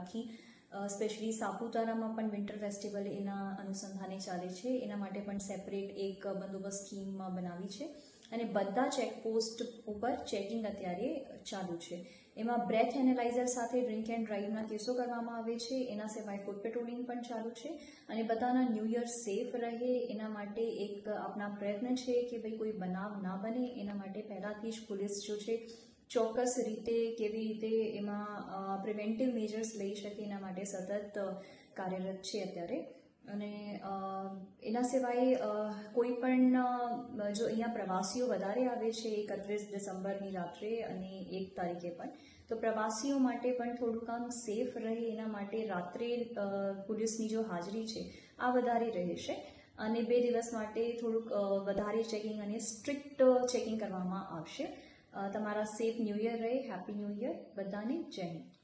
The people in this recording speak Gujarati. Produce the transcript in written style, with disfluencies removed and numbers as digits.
રાખી સ્પેશિયલી સાપુતારામાં પણ વિન્ટર ફેસ્ટિવલ એના અનુસંધાને ચાલે છે, એના માટે પણ સેપરેટ એક બંદોબસ્ત સ્કીમ બનાવી છે અને બધા ચેકપોસ્ટ ઉપર ચેકિંગ અત્યારે ચાલુ છે. એમાં બ્રેથ એનાલાઇઝર સાથે ડ્રિંક એન્ડ ડ્રાઈવના કેસો કરવામાં આવે છે. એના સિવાય ફૂડ પેટ્રોલિંગ પણ ચાલુ છે અને બધાના ન્યૂ યર સેફ રહે એના માટે એક આપણા પ્રયત્ન છે કે ભાઈ કોઈ બનાવ ના બને એના માટે પહેલાંથી જ પોલીસ જો છે ચોક્કસ રીતે કેવી રીતે એમાં પ્રિવેન્ટિવ મેજર્સ લઈ શકે એના માટે સતત કાર્યરત છે અત્યારે. અને એના સિવાય કોઈ પણ જો અહીંયા પ્રવાસીઓ વધારે આવે છે 31 ડિસેમ્બરની રાત્રે અને 1 તારીખે પણ, તો પ્રવાસીઓ માટે પણ થોડુંક આમ સેફ રહે એના માટે રાત્રે પોલીસની જો હાજરી છે આ વધારે રહેશે અને 2 દિવસ માટે થોડુંક વધારે ચેકિંગ અને સ્ટ્રિક્ટ ચેકિંગ કરવામાં આવશે. તમારા સેફ ન્યૂ યર રહે. હેપી ન્યૂ યર બધાને. જય હિન્દ.